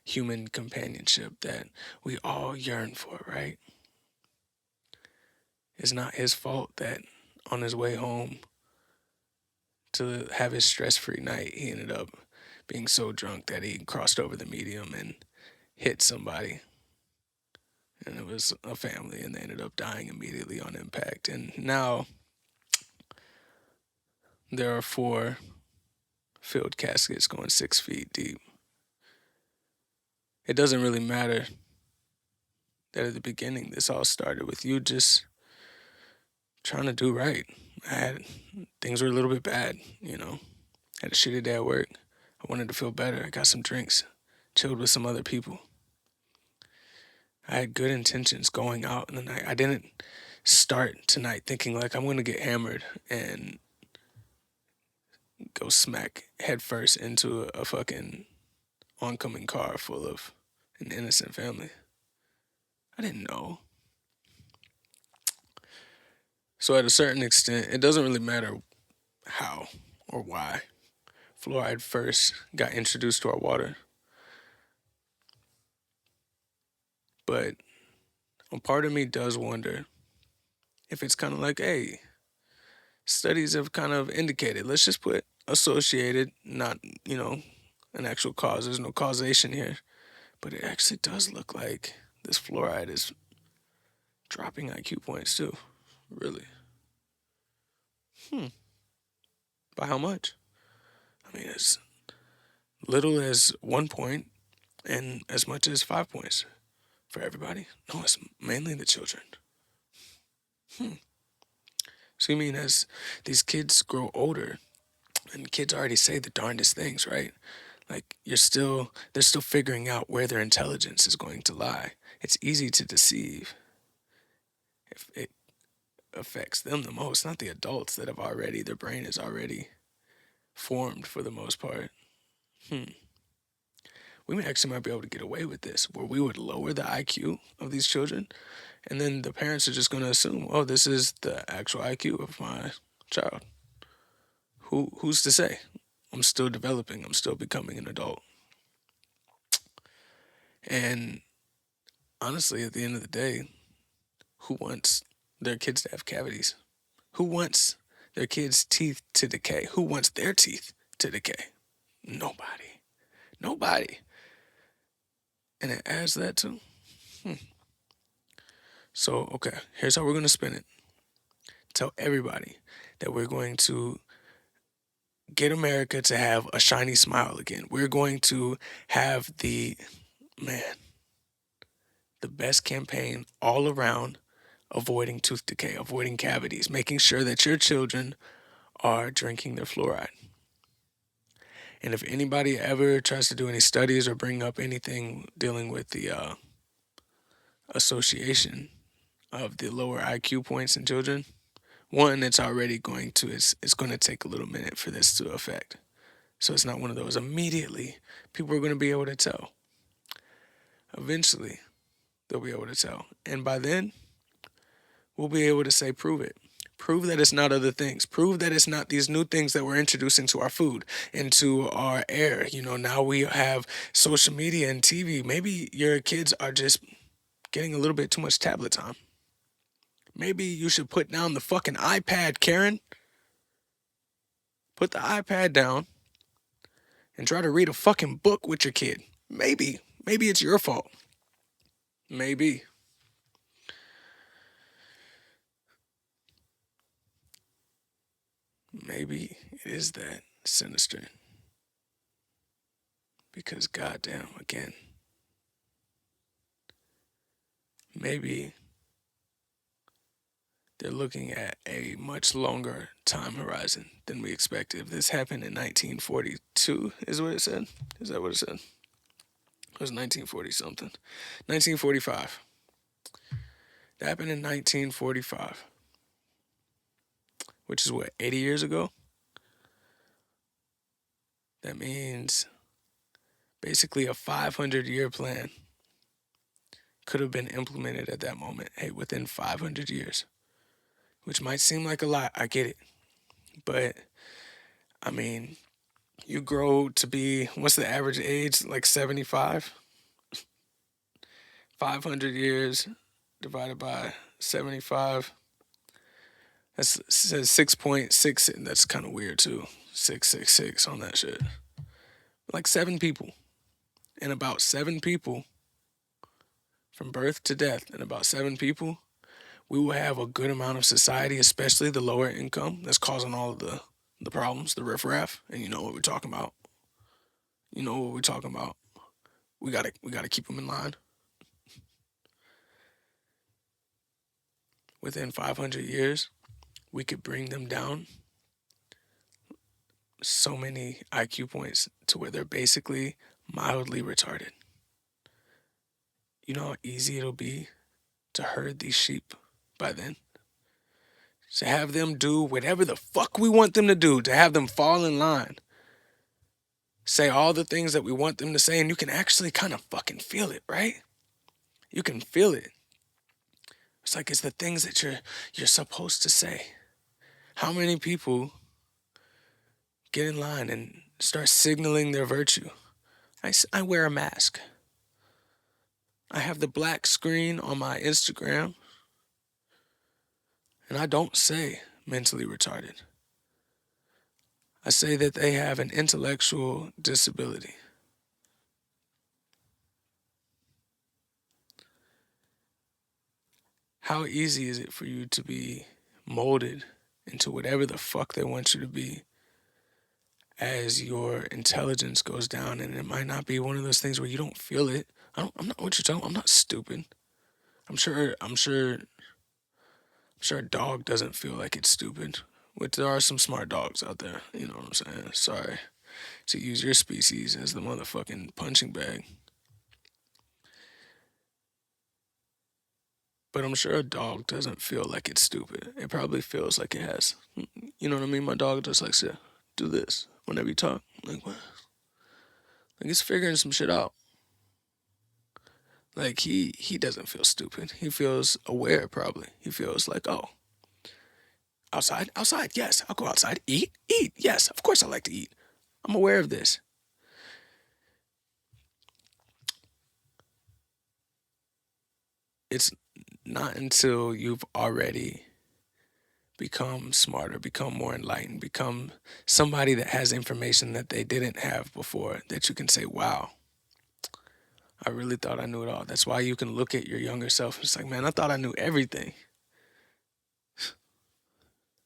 human companionship that we all yearn for, right? It's not his fault that on his way home to have his stress-free night, he ended up being so drunk that he crossed over the medium and hit somebody. And it was a family, and they ended up dying immediately on impact. And now there are 4 filled caskets going 6 feet deep. It doesn't really matter that at the beginning this all started with you just trying to do right. Things were a little bit bad, you know. Had a shitty day at work. I wanted to feel better. I got some drinks, chilled with some other people. I had good intentions going out in the night. I didn't start tonight thinking like I'm gonna get hammered and go smack headfirst into a fucking oncoming car full of an innocent family. I didn't know. So at a certain extent, it doesn't really matter how or why fluoride first got introduced to our water. But a part of me does wonder if it's kind of like, hey, studies have kind of indicated, let's just put associated, not, an actual cause. There's no causation here. But it actually does look like this fluoride is dropping IQ points too. Really. Hmm. By how much? I mean, as little as 1 point and as much as 5 points for everybody. No, it's mainly the children. Hmm. So you mean as these kids grow older, and kids already say the darndest things, right? Like they're still figuring out where their intelligence is going to lie. It's easy to deceive if it affects them the most, not the adults that have already, their brain is already formed for the most part. Hmm. We actually might be able to get away with this, where we would lower the IQ of these children, and then the parents are just going to assume, oh, this is the actual IQ of my child. Who's to say? I'm still developing. I'm still becoming an adult. And honestly, at the end of the day, who wants their kids to have cavities? Who wants their kids' teeth to decay? Who wants their teeth to decay? Nobody. Nobody. And it adds that too. Hmm. So, okay, here's how we're going to spin it. Tell everybody that we're going to get America to have a shiny smile again. We're going to have man, the best campaign all around avoiding tooth decay, avoiding cavities, making sure that your children are drinking their fluoride. And if anybody ever tries to do any studies or bring up anything dealing with the association of the lower IQ points in children, one, it's going to take a little minute for this to affect. So it's not one of those immediately people are going to be able to tell. Eventually, they'll be able to tell. And by then, we'll be able to say, prove it. Prove that it's not other things. Prove that it's not these new things that we're introducing to our food, into our air. You know, now we have social media and TV. Maybe your kids are just getting a little bit too much tablet time. Maybe you should put down the fucking iPad, Karen. Put the iPad down and try to read a fucking book with your kid. Maybe. Maybe it's your fault. Maybe. Maybe it is that sinister. Because goddamn, again, maybe they're looking at a much longer time horizon than we expected. If this happened in 1942, is what it said? Is that what it said? It was 1940 something. 1945. That happened in 1945, which is what, 80 years ago? That means basically a 500-year plan could have been implemented at that moment, hey, within 500 years, which might seem like a lot. I get it. But, I mean, you grow to be, what's the average age? Like 75? 500 years divided by 75. That's says 6.6. That's kind of weird too. 666 on that shit. Like 7 people. And about 7 people from birth to death, and about 7 people, we will have a good amount of society, especially the lower income, that's causing all of the problems, the riffraff. And you know what we're talking about. You know what we're talking about. We gotta keep them in line. Within 500 years, we could bring them down so many IQ points to where they're basically mildly retarded. You know how easy it'll be to herd these sheep by then? To have them do whatever the fuck we want them to do, to have them fall in line, say all the things that we want them to say, and you can actually kind of fucking feel it, right? You can feel it. It's like it's the things that you're supposed to say. How many people get in line and start signaling their virtue? I wear a mask. I have the black screen on my Instagram, and I don't say mentally retarded. I say that they have an intellectual disability. How easy is it for you to be molded into whatever the fuck they want you to be as your intelligence goes down. And it might not be one of those things where you don't feel it. I'm not what you're talking. I'm not stupid. I'm sure a dog doesn't feel like it's stupid. But there are some smart dogs out there. You know what I'm saying? Sorry to use your species as the motherfucking punching bag. But I'm sure a dog doesn't feel like it's stupid. It probably feels like it has. You know what I mean? My dog just likes to do this whenever you talk. Like, what? Like, he's figuring some shit out. Like, he doesn't feel stupid. He feels aware, probably. He feels like, oh, outside, yes, I'll go outside. Eat, yes, of course I like to eat. I'm aware of this. It's not until you've already become smarter, become more enlightened, become somebody that has information that they didn't have before that you can say, wow, I really thought I knew it all. That's why you can look at your younger self and it's like, man, I thought I knew everything.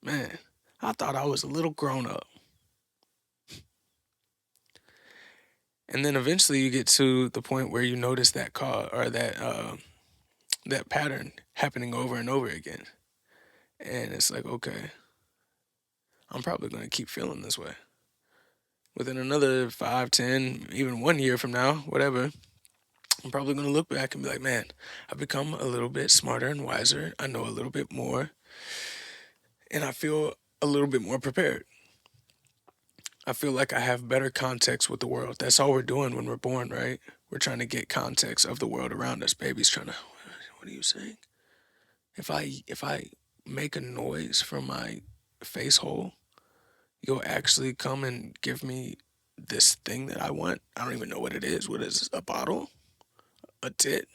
Man, I thought I was a little grown up. And then eventually you get to the point where you notice that cause or that pattern happening over and over again. And it's like, okay, I'm probably going to keep feeling this way. Within another 5, 10, even 1 year from now, whatever, I'm probably going to look back and be like, man, I've become a little bit smarter and wiser. I know a little bit more. And I feel a little bit more prepared. I feel like I have better context with the world. That's all we're doing when we're born, right? We're trying to get context of the world around us. Baby's trying to, what are you saying? If I make a noise from my face hole, you'll actually come and give me this thing that I want. I don't even know what it is. What is this? A bottle? A tit?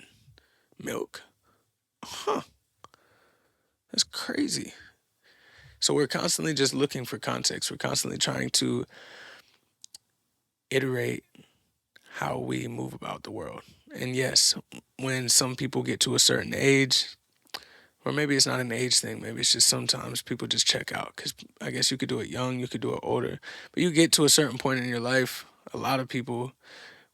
Milk? Huh. That's crazy. So we're constantly just looking for context. We're constantly trying to iterate how we move about the world. And yes, when some people get to a certain age, or maybe it's not an age thing, maybe it's just sometimes people just check out. Because I guess you could do it young, you could do it older. But you get to a certain point in your life, a lot of people,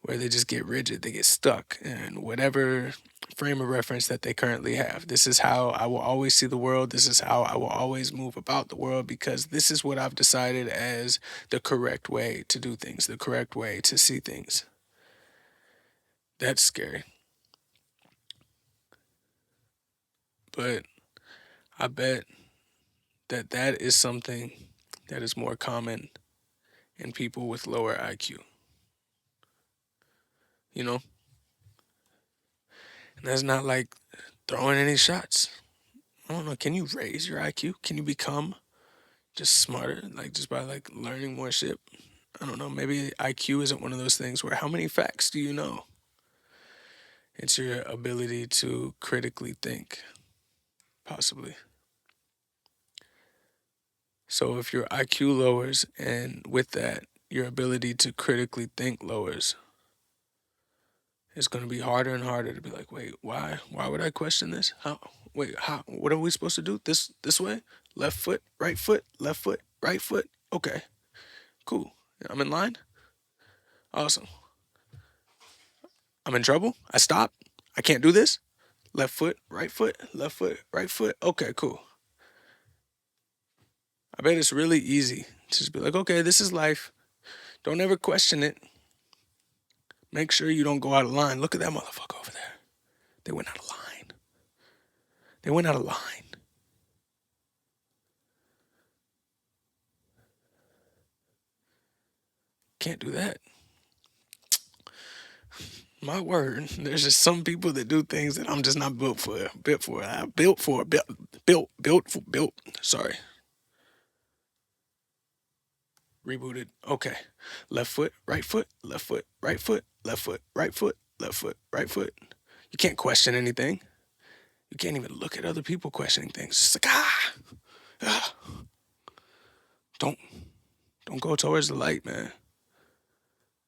where they just get rigid, they get stuck in whatever frame of reference that they currently have. This is how I will always see the world. This is how I will always move about the world because this is what I've decided as the correct way to do things, the correct way to see things. That's scary. But I bet that that is something that is more common in people with lower IQ. You know? And that's not like throwing any shots. I don't know. Can you raise your IQ? Can you become just smarter, like just by like learning more shit? I don't know. Maybe IQ isn't one of those things where how many facts do you know? It's your ability to critically think, possibly. So if your IQ lowers and with that, your ability to critically think lowers, it's going to be harder and harder to be like, wait, why? Why would I question this? How? Wait, how? What are we supposed to do? This way? Left foot, right foot, left foot, right foot. Okay, cool. I'm in line. Awesome. I'm in trouble. I stop. I can't do this. Left foot, right foot, left foot, right foot. Okay, cool. I bet it's really easy to just be like, okay, this is life. Don't ever question it. Make sure you don't go out of line. Look at that motherfucker over there. They went out of line. They went out of line. Can't do that. My word, there's just some people that do things that I'm just not built for. Built for. I'm built for. Built. Sorry. Rebooted. Okay. Left foot, right foot, left foot, right foot, left foot, right foot, left foot, right foot. You can't question anything. You can't even look at other people questioning things. It's like ah. Don't don't go towards the light, man.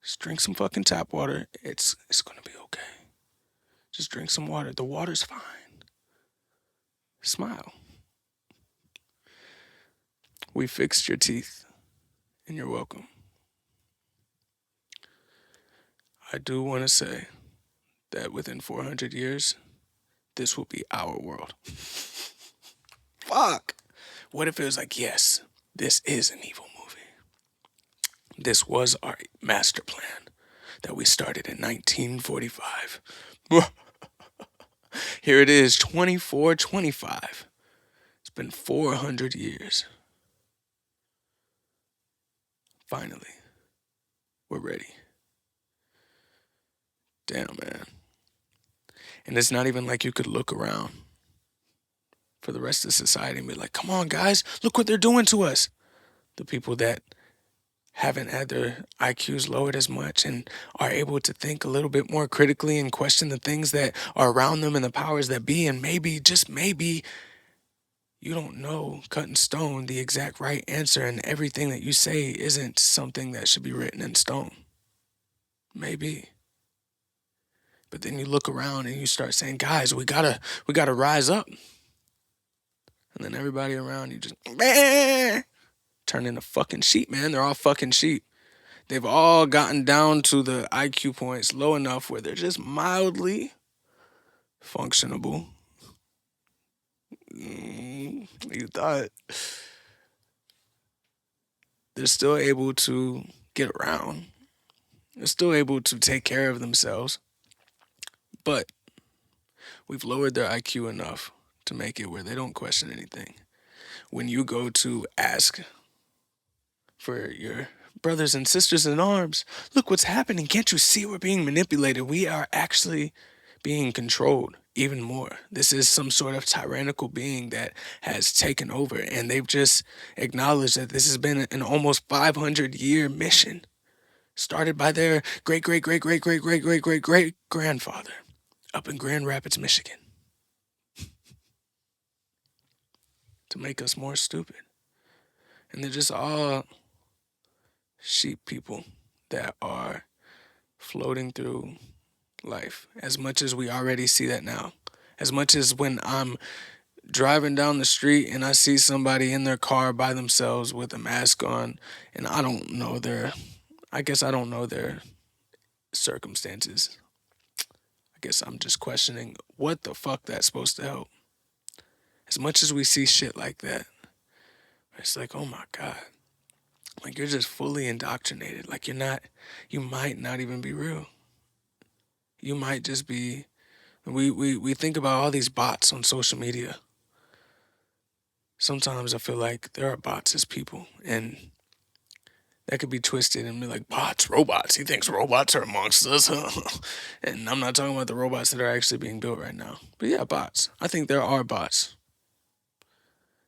Just drink some fucking tap water. It's gonna be okay. Just drink some water. The water's fine. Smile. We fixed your teeth, and you're welcome. I do want to say that within 400 years, this will be our world. Fuck. What if it was like, yes, this is an evil movie. This was our master plan that we started in 1945. Here it is, 2425. It's been 400 years. Finally, we're ready. Damn, man. And it's not even like you could look around for the rest of society and be like, come on, guys, look what they're doing to us. The people that haven't had their IQs lowered as much and are able to think a little bit more critically and question the things that are around them and the powers that be. And maybe, just maybe, you don't know cut in stone the exact right answer, and everything that you say isn't something that should be written in stone. Maybe. But then you look around and you start saying, guys, we gotta rise up. And then everybody around you just turn into fucking sheep, man. They're all fucking sheep. They've all gotten down to the IQ points low enough where they're just mildly functionable. You thought. They're still able to get around. They're still able to take care of themselves. But we've lowered their IQ enough to make it where they don't question anything. When you go to ask for your brothers and sisters in arms, look what's happening. Can't you see we're being manipulated? We are actually being controlled even more. This is some sort of tyrannical being that has taken over, and they've just acknowledged that this has been an almost 500-year mission started by their great great great great great great great great great grandfather up in Grand Rapids, Michigan, to make us more stupid. And they're just all sheep people that are floating through life, as much as we already see that now. As much as when I'm driving down the street and I see somebody in their car by themselves with a mask on, and I don't know their circumstances. I guess I'm just questioning what the fuck that's supposed to help. As much as we see shit like that, it's like, oh my God. Like, you're just fully indoctrinated. Like, you might not even be real. You might just be, we think about all these bots on social media. Sometimes I feel like there are bots as people, and that could be twisted and be like, bots, robots. He thinks robots are amongst us, huh? And I'm not talking about the robots that are actually being built right now. But yeah, bots. I think there are bots,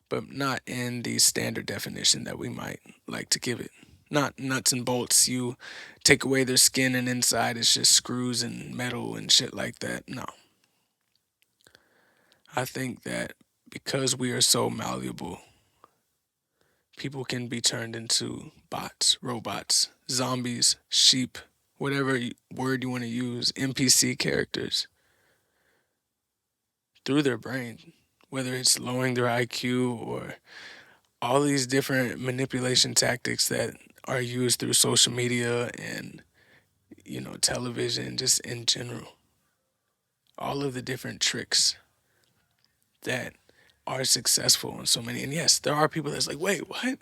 but not in the standard definition that we might like to give it. Not nuts and bolts. You take away their skin and inside it's just screws and metal and shit like that. No. I think that because we are so malleable, people can be turned into bots, robots, zombies, sheep, whatever word you want to use, NPC characters, through their brain, whether it's lowering their IQ or all these different manipulation tactics that are used through social media and, television, just in general. All of the different tricks that are successful in so many. And yes, there are people that's like, wait, what?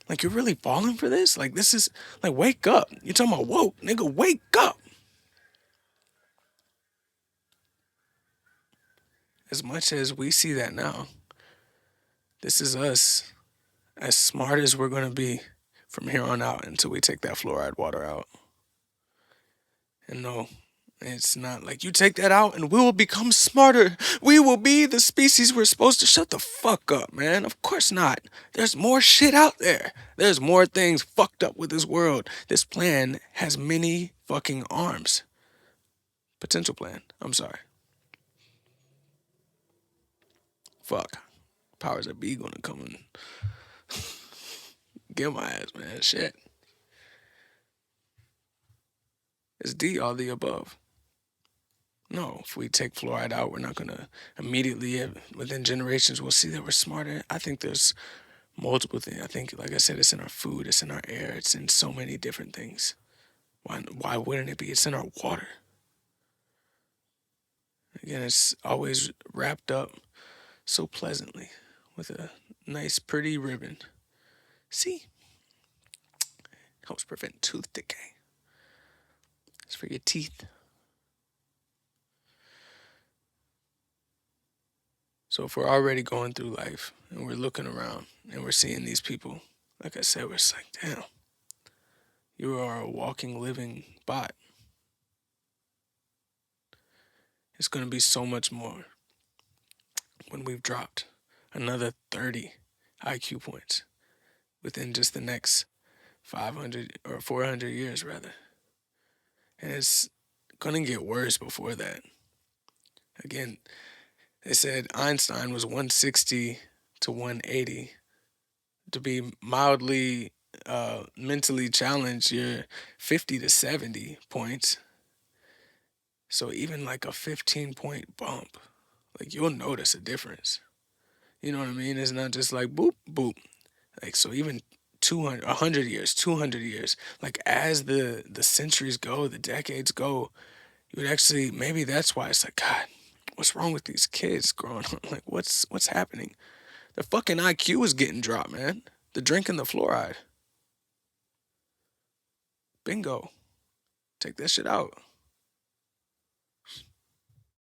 Like, you're really falling for this? Like, this is, like, wake up. You're talking about woke, nigga, wake up. As much as we see that now, this is us, as smart as we're going to be from here on out until we take that fluoride water out. And no, it's not like you take that out and we will become smarter. We will be the species we're supposed to. Shut the fuck up, man. Of course not. There's more shit out there. There's more things fucked up with this world. This plan has many fucking arms. Potential plan. I'm sorry. Fuck. Powers that be gonna come and get my ass, man. Shit. It's D, all the above. No, if we take fluoride out, we're not gonna immediately, within generations, we'll see that we're smarter. I think there's Multiple things. I think, like I said, it's in our food, it's in our air, it's in so many different things. Why wouldn't it be? It's in our water. Again, it's always wrapped up so pleasantly with a nice, pretty ribbon. See, helps prevent tooth decay. It's for your teeth. So if we're already going through life and we're looking around and we're seeing these people, like I said, we're just like, damn, you are a walking, living bot. It's going to be so much more when we've dropped another 30 IQ points within just the next 500 or 400 years, rather. And it's going to get worse before that. Again, they said Einstein was 160 to 180. To be mildly mentally challenged, you're 50 to 70 points. So even like a 15-point bump, like you'll notice a difference. You know what I mean? It's not just like boop, boop. Like, so even 200, 100 years, 200 years, like as the centuries go, the decades go, you would actually, maybe that's why it's like, God, what's wrong with these kids growing up? Like, what's happening? Their fucking IQ is getting dropped, man. The drinking the fluoride. Bingo. Take that shit out.